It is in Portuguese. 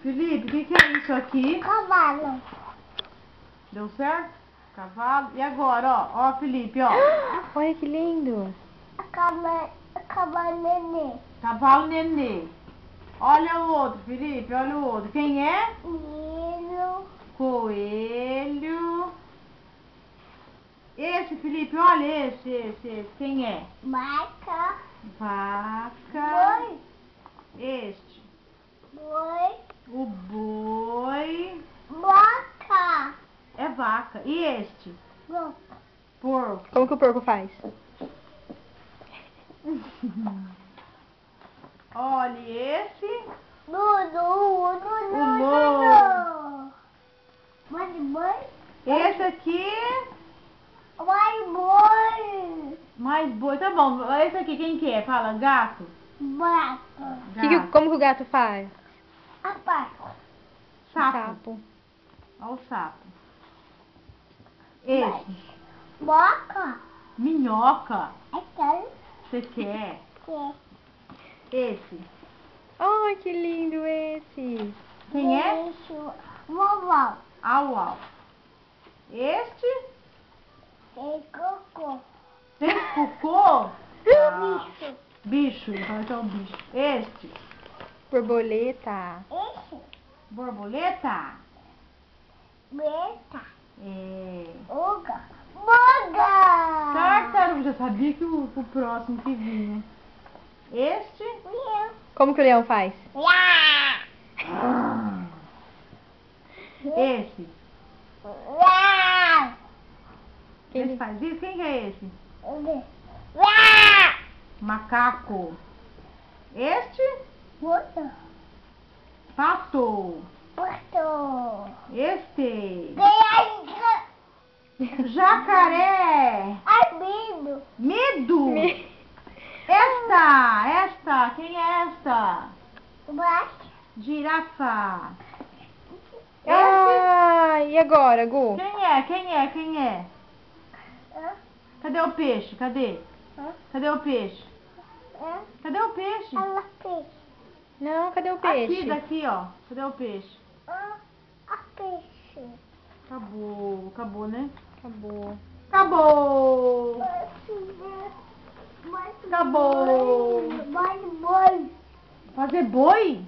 Felipe, o que é isso aqui? Cavalo. Deu certo? Cavalo. E agora, ó. Ó, Felipe, ó. Olha que lindo. Cavalo nenê. Cavalo nenê. Olha o outro, Felipe. Olha o outro. Quem é? Milho. Coelho. Esse, Felipe, olha esse. Quem é? Vaca. Vaca. Boi. Este. Boi. O boi. Vaca. É vaca. E este? Vaca. Porco. Como que o porco faz? Olha esse. Dudu. O lobo. Boi. Esse aqui. Boi. Mais boi. Tá bom. Esse aqui quem que é? Fala, gato. Vaca. Gato. Como que o gato faz? Apago. Sapo. Olha o sapo. Esse. Boca. Minhoca. Aquele Você quer? que Esse. Ai, que lindo esse. Quem é? Bicho. Vovó. Au, au. Este. Tem cocô. Tem cocô? Bicho. Bicho. Então é o bicho. Este. Borboleta. Esse. Borboleta. Beta. É. Uga. Boga. Tartaruga. Já sabia que o próximo que vinha. Este. Meu. Como que o leão faz? Ya. Esse. Ya. Esse faz isso? Quem que é esse? Ya. Macaco. Este. Puto. Pato. Puto. Este. Ganha. Jacaré. Amigo. Medo. Esta. Quem é esta? Baixo. Girafa. Esse. Ah, e agora, Gu? Quem é? Cadê o peixe? Cadê? Cadê o peixe? Cadê o peixe? Ela fez. Não, cadê o peixe? Aqui, daqui, ó. Cadê o peixe? A peixe. Acabou, né? Acabou. Acabou! Acabou! Boi. Fazer boi?